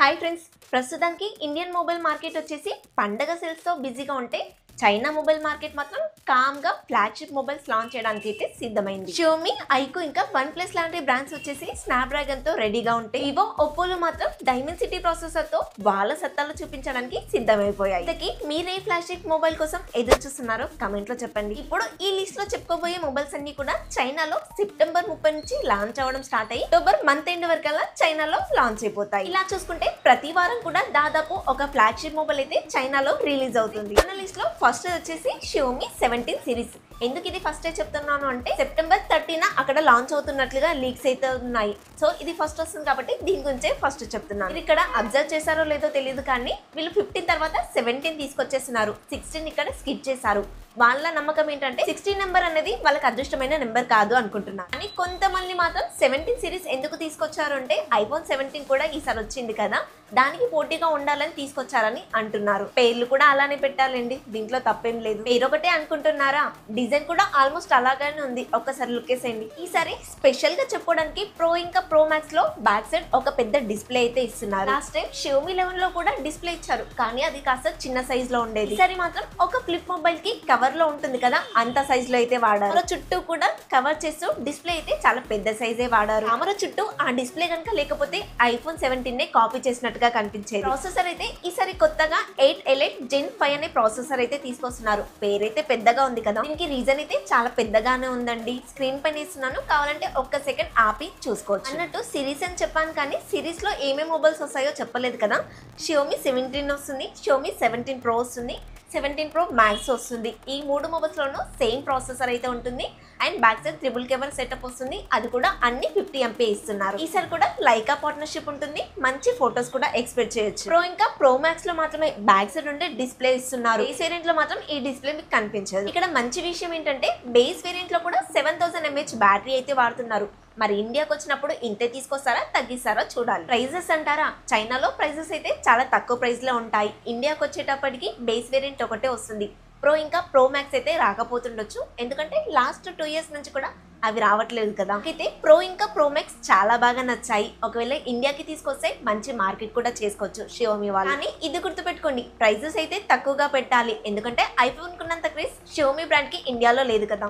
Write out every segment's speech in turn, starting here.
Hi friends, ప్రస్తుతానికి Indian mobile market వచ్చేసి పండగ సేల్స్తో బిజీగా ఉంటే చైనా మొబైల్ మార్కెట్ మాత్రం కామ్గా ఫ్లాగ్షిప్ మొబైల్స్ లాంచ్ చేయడానికి అయితే సిద్ధమైంది. షియోమి, ఐకు ఇంకా వన్ ప్లస్ లాంటి బ్రాండ్స్ వచ్చేసి స్నాప్డ్రాగన్ తో రెడీగా ఉంటే వివో, ఒప్పోలు మాత్రం డైమెన్సిటీ ప్రాసెసర్ తో వాళ్ళ సత్తాలు చూపించడానికి సిద్ధమైపోయాయి. ఇంతకీ మీరే ఫ్లాగ్షిప్ మొబైల్ కోసం ఎదురు చూస్తున్నారో కమెంట్ లో చెప్పండి. ఇప్పుడు ఈ లిస్ట్ లో చెప్పుకోబోయే మొబైల్స్ అన్ని కూడా చైనాలో సెప్టెంబర్ 30 నుంచి లాంచ్ అవ్వడం స్టార్ట్ అయ్యి అక్టోబర్ మంత్ ఎండ్ వరకల్లా చైనాలో లాంచ్ అయిపోతాయి. ఇలా చూసుకుంటే ప్రతి వారం కూడా దాదాపు ఒక ఫ్లాగ్షిప్ మొబైల్ అయితే చైనాలో రిలీజ్ అవుతుంది. మన లిస్ట్ లో ఫస్ట్ వచ్చేసి షియోమి 17 సిరీస్. ఎందుకు ఇది ఫస్ట్ చెప్తున్నాను అంటే సెప్టెంబర్ 30న అక్కడ లాంచ్ అవుతున్నట్లుగా లీక్స్ అయితే ఉన్నాయి. సో ఇది ఫస్ట్ వస్తుంది కాబట్టి దీని గురించే ఫస్ట్ చెప్తున్నాను. ఇక్కడ అబ్జర్వ్ చేశారో లేదో తెలియదు కానీ వీళ్ళు 15 తర్వాత 17 తీసుకొచ్చేస్తున్నారు. 16 ఇక్కడ స్కిప్ చేశారు. వాళ్ళ నమ్మకం ఏంటంటే 16 నెంబర్ అనేది వాళ్ళకి అదృష్టమైన నెంబర్ కాదు అనుకుంటున్నారు. కానీ కొంతమంది మాత్రం 17 సిరీస్ ఎందుకు తీసుకొచ్చారు అంటే ఐఫోన్ 17 కూడా ఈసారి వచ్చింది కదా, దానికి పోటీగా ఉండాలని తీసుకొచ్చారని అంటున్నారు. పేర్లు కూడా అలానే పెట్టాలండి, దీంట్లో తప్పేం లేదు. పేరు ఒకటే అనుకుంటున్నారా? డిజైన్ కూడా ఆల్మోస్ట్ అలాగానే ఉంది. ఒక్కసారి లుక్ వేసేయండి. ఈసారి స్పెషల్ గా చెప్పుకోవడానికి ప్రో ఇంకా ప్రో మ్యాక్స్ లో బ్యాక్ సైడ్ ఒక పెద్ద డిస్ప్లే అయితే ఇస్తున్నారు. లాస్ట్ టైం షియోమి 11 లో కూడా డిస్ప్లే ఇచ్చారు, కానీ అది కాస్త చిన్న సైజ్ లో ఉండేది. ఈసారి మాత్రం ఒక ఫ్లిప్ మొబైల్ కి కవర్ లో ఉంటుంది కదా, అంత సైజ్ లో అయితే వాడారు. చుట్టూ కూడా కవర్ చేస్తూ డిస్ప్లే అయితే చాలా పెద్ద సైజే వాడారు. కెమెరా చుట్టూ ఆ డిస్ప్లే కనుక లేకపోతే ఐఫోన్ 17 నే కాపీ చేసినట్టుగా కనిపించేది. ప్రాసెసర్ అయితే ఈసారి కొత్తగా 8 Elite Gen 5 అనే ప్రాసెసర్ అయితే తీసుకొస్తున్నారు. పేరైతే పెద్దగా ఉంది కదా, దీనికి రీజన్ అయితే చాలా పెద్దగానే ఉందండి. స్క్రీన్ పైన ఇస్తున్నాను, కావాలంటే ఒక్క సెకండ్ ఆపి చూసుకోవచ్చు. అన్నట్టు సిరీస్ అని చెప్పాను కానీ సిరీస్ లో ఏమేమి మొబైల్స్ వస్తాయో చెప్పలేదు కదా. షియోమి 17 వస్తుంది, షియోమి 17 Pro వస్తుంది, 17 Pro Max వస్తుంది. ఈ మూడు మొబైల్స్ లోనూ సేమ్ ప్రాసెసర్ అయితే ఉంటుంది. And back side triple camera setup వస్తుంది, అది కూడా అన్ని 50 MP ఇస్తున్నారు. ఈసారి కూడా లైకా పార్ట్నర్షిప్ ఉంటుంది, మంచి ఫొటోస్ కూడా ఎక్స్పెక్ట్ చేయొచ్చు. ప్రో ఇంకా ప్రో మ్యాక్స్ లో మాత్రమే బ్యాక్ సైడ్ ఉండే డిస్ప్లే ఇస్తున్నారు. బేస్ వేరియంట్ లో మాత్రం ఈ డిస్ప్లే మీకు కనిపించదు. ఇక్కడ మంచి విషయం ఏంటంటే బేస్ వేరియంట్ లో కూడా 7000 mAh బ్యాటరీ అయితే వాడుతున్నారు. మరి ఇండియాకి వచ్చినప్పుడు ఇంతే తీసుకొస్తారా, తగ్గిస్తారా చూడాలి. ప్రైజెస్ అంటారా, చైనాలో ప్రైజెస్ అయితే చాలా తక్కువ ప్రైస్ లో ఉంటాయి. ఇండియాకి వచ్చేటప్పటికి బేస్ వేరియంట్ ఒకటే వస్తుంది. ప్రో ఇంకా ప్రో మ్యాక్స్ అయితే రాకపోతుండొచ్చు, ఎందుకంటే లాస్ట్ 2 years నుంచి కూడా అవి రావట్లేదు కదా. అయితే ప్రో ఇంకా ప్రో మ్యాక్స్ చాలా బాగా నచ్చాయి. ఒకవేళ ఇండియాకి తీసుకొస్తే మంచి మార్కెట్ కూడా చేసుకోవచ్చు షియోమి వాళ్ళు. కానీ ఇది గుర్తుపెట్టుకోండి, ప్రైజెస్ అయితే తక్కువగా పెట్టాలి, ఎందుకంటే ఐఫోన్ కున్నంత క్రేజ్ షియోమి బ్రాండ్ కి ఇండియాలో లేదు కదా.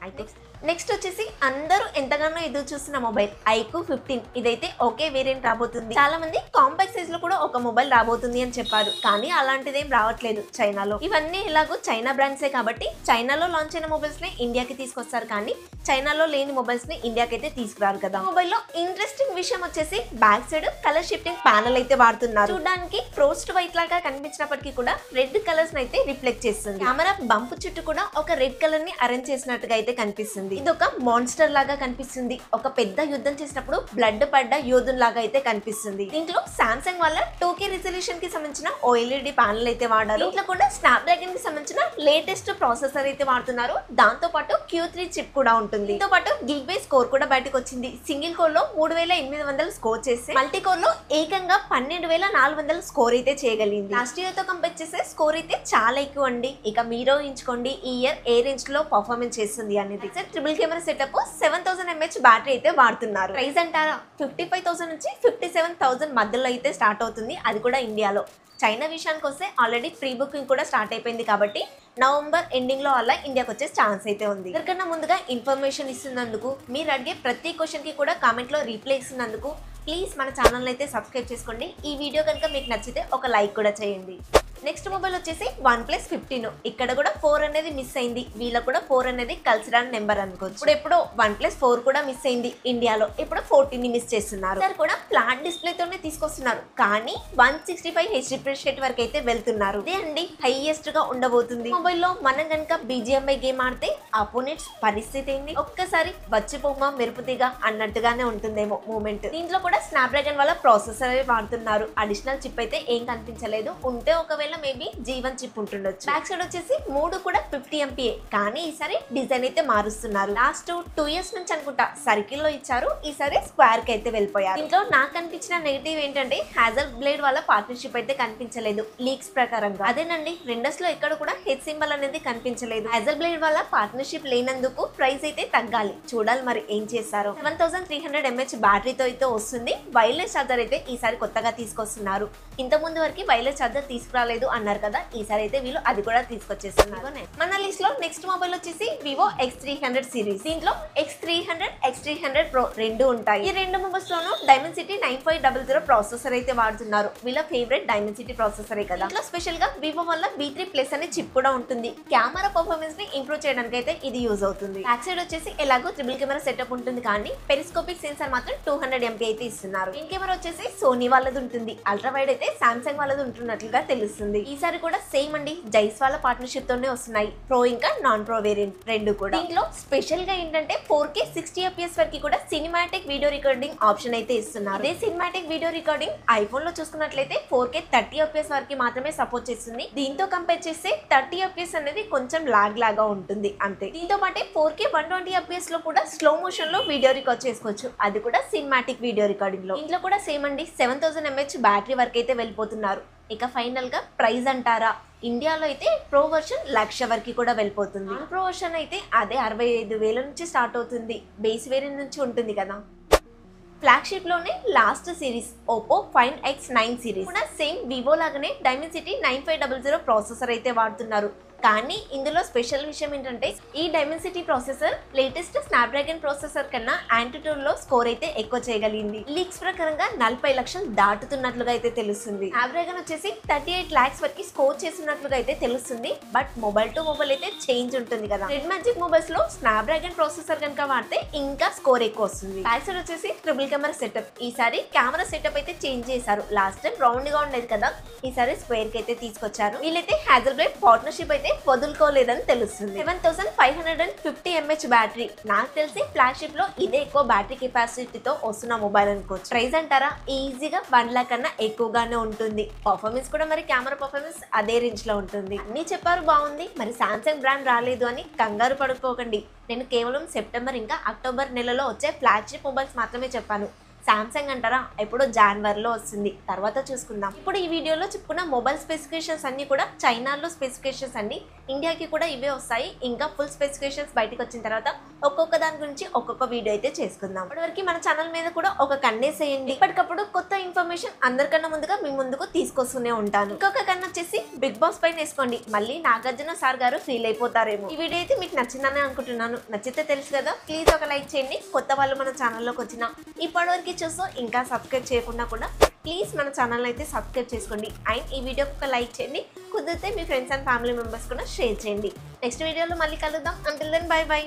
అయితే నెక్స్ట్ వచ్చేసి అందరూ ఎంతగానో ఎదురు చూస్తున్న మొబైల్ ఐకు 15. ఇదైతే ఒకే వేరియంట్ రాబోతుంది. చాలా మంది కాంపాక్ట్ సైజ్ లో కూడా ఒక మొబైల్ రాబోతుంది అని చెప్పారు, కానీ అలాంటిదేం రావట్లేదు చైనాలో. ఇవన్నీ ఇలాగో చైనా బ్రాండ్సే కాబట్టి చైనాలో లాంచ్ అయిన మొబైల్స్ ని ఇండియాకి తీసుకొస్తారు, కానీ చైనాలో లేని మొబైల్స్ ని ఇండియాకి అయితే తీసుకురారు కదా. మొబైల్ లో ఇంట్రెస్టింగ్ విషయం వచ్చేసి back side colour shifting panel అయితే వాడుతున్నారు. చూడడానికి ఫ్రోస్ట్ వైట్ లాగా కనిపించినప్పటికీ కూడా రెడ్ కలర్స్ అయితే రిఫ్లెక్ట్ చేస్తుంది. కెమెరా బంప్ చుట్టూ కూడా ఒక రెడ్ కలర్ ని అరేంజ్ చేసినట్టుగా అయితే కనిపిస్తుంది. ఇది ఒక మాన్స్టర్ లాగా కనిపిస్తుంది. ఒక పెద్ద యుద్ధం చేసినప్పుడు బ్లడ్ పడ్డ యోధున్ లాగా అయితే కనిపిస్తుంది. దీంట్లో సామ్సంగ్ వాళ్ళ 2K రిజల్యూషన్ కి సంబంధించిన OLED ప్యానల్ అయితే వాడారు. దీంట్లో కూడా స్నాప్డ్రాగన్ కి సంబంధించిన లేటెస్ట్ ప్రాసెసర్ అయితే వాడుతున్నారు. దాంతో పాటు Q3 చిప్ కూడా ఉంటుంది. దీంతో పాటు గిగ్ స్కోర్ కూడా బయటకు వచ్చింది. సింగిల్ కోర్ లో 3800 స్కోర్ చేసి మల్టీ కోర్ లో ఏకంగా 12400 స్కోర్ అయితే చేయగలిగింది. లాస్ట్ ఇయర్ తో కంపేర్ చేస్తే స్కోర్ అయితే చాలా ఎక్కువ అండి. ఇక మీరు ఊహించుకోండి ఈ ఇయర్ ఏ రేంజ్ లో పర్ఫార్మెన్స్ చేస్తుంది అనేది. Triple camera setup 7000 mAh battery అయితే వాడుతున్నారు. ప్రైస్ అంటారా 55,000 నుంచి 57,000 మధ్యలో అయితే స్టార్ట్ అవుతుంది, అది కూడా ఇండియాలో. చైనా విషయానికి వస్తే ఆల్రెడీ ప్రీ బుకింగ్ కూడా స్టార్ట్ అయిపోయింది కాబట్టి నవంబర్ ఎండింగ్ లో అలా ఇండియాకి వచ్చే ఛాన్స్ అయితే ఉంది. ఎవరికన్నా ముందుగా ఇన్ఫర్మేషన్ ఇస్తున్నందుకు, మీరు అడిగే ప్రతి క్వశ్చన్ కి కూడా కామెంట్ లో రిప్లై ఇస్తున్నందుకు ప్లీజ్ మన ఛానల్ అయితే సబ్స్క్రైబ్ చేసుకోండి. ఈ వీడియో కనుక మీకు నచ్చితే ఒక లైక్ కూడా చేయండి. నెక్స్ట్ మొబైల్ వచ్చేసి వన్ ప్లస్ 15. ఇక్కడ కూడా 4 అనేది మిస్ అయింది. వీళ్ళ కూడా 4 అనేది కలిసి రాని నెంబర్ అనుకోవచ్చు. ఇప్పుడు ఎప్పుడో 1+4 కూడా మిస్ అయింది ఇండియాలో, ఇప్పుడు 14 ని మిస్ చేస్తున్నారు. సార్ కూడా ఫ్లాట్ డిస్ప్లే తోనే తీసుకొస్తున్నారు, కానీ 165 Hz రిఫ్రెష్ రేట్ వరకు అయితే వెళ్తున్నారు. ఇదే అండి హైయెస్ట్ గా ఉండబోతుంది. మొబైల్లో మనం కనుక BGMI గేమ్ ఆడితే అపోనెంట్స్ పరిస్థితి ఏంటి, ఒక్కసారి వచ్చిపోమా మెరుపుతిగా అన్నట్టుగానే ఉంటుందేమో మూమెంట్. దీంట్లో కూడా స్నాప్డ్రాగన్ వాళ్ళ ప్రాసెసర్ వాడుతున్నారు. అడిషనల్ చిప్ అయితే ఏం కనిపించలేదు, ఉంటే ఒకవేళ మేబీ G1 చిప్ ఉంటుండొచ్చు. బ్యాక్ సైడ్ వచ్చేసి 3 కూడా 50 MP, కానీ ఈసారి డిజైన్ అయితే మారుస్తున్నారు. లాస్ట్ 2 years నుంచి అనుకుంటా సర్కిల్ లో ఇచ్చారు, ఈసారి స్క్వేర్ కి అయితే వెళ్ళిపోయారు. దీంట్లో నాకు కనిపించిన నెగిటివ్ ఏంటంటే హ్యాజల్ బ్లేడ్ వాళ్ళ పార్ట్నర్షిప్ అయితే కనిపించలేదు లీక్స్ ప్రకారంగా. అదేనండి రెండస్ లో ఎక్కడ కూడా హెచ్ సింబల్ అనేది కనిపించలేదు. హ్యాజల్ బ్లేడ్ వాళ్ళ పార్ట్నర్షిప్ లేనందుకు ప్రైస్ అయితే తగ్గాలి, చూడాలి మరి ఏం చేస్తారో. 7300 mAh బ్యాటరీతో అయితే వస్తుంది. బాగుంది. వైర్లెస్ ఛార్జర్ అయితే ఈసారి కొత్తగా తీసుకొస్తున్నారు. ఇంత ముందు వరకు వైర్లెస్ ఛార్జర్ తీసుకురాలేదు అన్నారు కదా, ఈసారి అయితే వీళ్ళు అది కూడా తీసుకొచ్చేస్తున్నారు. మన లిస్ట్ లో నెక్స్ట్ మొబైల్ వచ్చేసి వివో X300 సిరీస్. దీంట్లో X300, X300 Pro రెండు ఉంటాయి. ఈ రెండు మొబైల్స్ లోనూ డైమెన్సిటీ 9500 ప్రాసెసర్ అయితే వాడుతున్నారు. వీళ్ళ ఫేవరెట్ డైమెన్సిటీ ప్రాసెసరే కదా. ఇట్లా స్పెషల్ గా వివో వల్ల V3+ అనే చిప్ కూడా ఉంటుంది. కెమెరా పర్ఫార్మెన్స్ ని ఇంప్రూవ్ చేయడానికి అయితే ఇది యూజ్ అవుతుంది. బ్యాక్ సైడ్ వచ్చేసి ఎలాగో ట్రిపుల్ కెమెరా సెటప్ ఉంటుంది, కానీ పెరిస్కోపిక్ సెన్సార్ మాత్రం 200 MP అయితే ఇస్తున్నారు. ఇన్ కెమెరా వచ్చేసి సోనీ వాళ్ళది ఉంటుంది. అల్ట్రా వైడ్ అయితే సామ్సంగ్ వాళ్ళది ఉంటున్నట్లుగా తెలుస్తుంది. ఈసారి కూడా సేమ్ అండి, జైస్ వాళ్ళ పార్ట్నర్షిప్ తోనే వస్తున్నాయి. ప్రో ఇంకా నాన్ ప్రో వేరియంట్ రెండు కూడా. దీంట్లో స్పెషల్ గా ఏంటంటే 4K 60 FPS వరకు కూడా సినిమాటిక్ వీడియో రికార్డింగ్ ఆప్షన్ అయితే ఇస్తున్నారు. అదే సినిమాటిక్ వీడియో రికార్డింగ్ ఐఫోన్ లో చూసుకున్నట్లయితే 4K 30 FPS వరకు మాత్రమే సపోర్ట్ చేస్తుంది. దీంతో కంపేర్ చేస్తే 30 FPS అనేది కొంచెం లాగ్ లాగా ఉంటుంది అంతే. దీంతో పాటే 4K 120 FPS లో కూడా స్లో మోషన్ లో వీడియో రికార్డ్ చేసుకోవచ్చు, అది కూడా సినిమాటిక్ వీడియో రికార్డింగ్ లో. ఇంట్లో కూడా సేమ్ అండి, 7000 mAh బ్యాటరీ వరకు అయితే వెళ్ళిపోతున్నారు. ఇక ఫైనల్ గా ప్రైస్ అంటారా, ఇండియాలో అయితే ప్రో వర్షన్ 1,00,000 వరకు కూడా వెళ్ళిపోతుంది. ప్రో వర్షన్ అయితే అదే 65,000 నుంచి స్టార్ట్ అవుతుంది. బేస్ వేరియంట్ నుంచి ఉంటుంది కదా. ఫ్లాగ్షిప్ లోనే last series Oppo fine X9 series కూడా సేమ్ వివో లాగానే డైమెన్సిటీ 9500 ప్రాసెసర్ అయితే వాడుతున్నారు. కానీ ఇందులో స్పెషల్ విషయం ఏంటంటే ఈ Dimensity processor latest Snapdragon processor కన్నా ఆంటిట్యూడ్ లో స్కోర్ అయితే ఎక్కువ చేయగలిగింది. లీక్స్ ప్రకారంగా 40 లక్షలు దాటుతున్నట్లుగా అయితే తెలుస్తుంది. స్నాప్డ్రాగన్ వచ్చేసి 38 lakhs వరకు స్కోర్ చేస్తున్నట్లుగా అయితే తెలుస్తుంది. బట్ మొబైల్ టు మొబైల్ అయితే చేంజ్ ఉంటుంది కదా. రెడ్ మ్యాజిక్ మొబైల్స్ లో స్నాప్డ్రాగన్ ప్రాసెసర్ కనుక వాడితే ఇంకా స్కోర్ ఎక్కువ వస్తుంది. బ్యాక్ సైడ్ వచ్చేసి ట్రిపుల్ కెమెరా సెటప్. ఈసారి కెమెరా సెటప్ అయితే చేంజ్ చేశారు. లాస్ట్ టైం రౌండ్ గా ఉండేది కదా, ఈసారి స్క్వేర్ కి అయితే తీసుకొచ్చారు. వీళ్ళైతే హ్యాజల్బ్లడ్ పార్ట్నర్షిప్ అయితే వదులుకోలేదని తెలుస్తుంది. 7550 mAh బ్యాటరీ. నాకు తెలిసి ఫ్లాగ్షిప్ లో ఇదే ఎక్కువ బ్యాటరీ కెపాసిటీతో వస్తున్న మొబైల్ అనుకోవచ్చు. ప్రైస్ అంటారా, ఈజీగా 1 lakh కన్నా ఎక్కువగానే ఉంటుంది. పర్ఫార్మెన్స్ కూడా మరి కెమెరా పర్ఫార్మెన్స్ అదే రేంజ్ లో ఉంటుంది. అన్ని చెప్పారు బాగుంది, మరి సామ్సంగ్ బ్రాండ్ రాలేదు అని కంగారు పడుకోకండి. నేను కేవలం సెప్టెంబర్ ఇంకా అక్టోబర్ నెలలో వచ్చే ఫ్లాగ్షిప్ మొబైల్స్ మాత్రమే చెప్పాను. సామ్సంగ్ అంటారా, ఎప్పుడో జనవరిలో వస్తుంది, తర్వాత చూసుకుందాం. ఇప్పుడు ఈ వీడియోలో చెప్పుకున్న మొబైల్ స్పెసిఫికేషన్స్ అన్ని కూడా చైనాలో స్పెసిఫికేషన్స్ అన్ని, ఇండియాకి కూడా ఇవే వస్తాయి. ఇంకా ఫుల్ స్పెసిఫికేషన్స్ బయటకు వచ్చిన తర్వాత ఒక్కొక్క దాని గురించి ఒక్కొక్క వీడియో అయితే చేసుకుందాం. ఇప్పటివరకు మన ఛానల్ మీద కూడా ఒక కన్నేసేయండి. ఇప్పటికప్పుడు కొత్త ఇన్ఫర్మేషన్ అందరికన్నా ముందుగా మీ ముందుకు తీసుకొస్తూనే ఉంటాను. ఇంకొక కన్ను వచ్చేసి బిగ్ బాస్ పైన వేసుకోండి, మళ్ళీ నాగార్జున సార్ గారు ఫీల్ అయిపోతారేమో. ఈ వీడియో అయితే మీకు నచ్చిందని అనుకుంటున్నాను. నచ్చితే తెలుసు కదా, ప్లీజ్ ఒక లైక్ చేయండి. కొత్త వాళ్ళు మన ఛానల్లోకి వచ్చిన ఇప్పటివరకు చూస్తూ ఇంకా సబ్స్క్రైబ్ చేయకుండా కూడా ప్లీజ్ మన ఛానల్ అయితే సబ్స్క్రైబ్ చేసుకోండి. అండ్ ఈ వీడియోకి ఒక లైక్ చేయండి. కుదిరితే మీ ఫ్రెండ్స్ అండ్ ఫ్యామిలీ మెంబర్స్ కూడా షేర్ చేయండి. నెక్స్ట్ వీడియోలో మళ్ళీ కలుద్దాం. Until then bye by.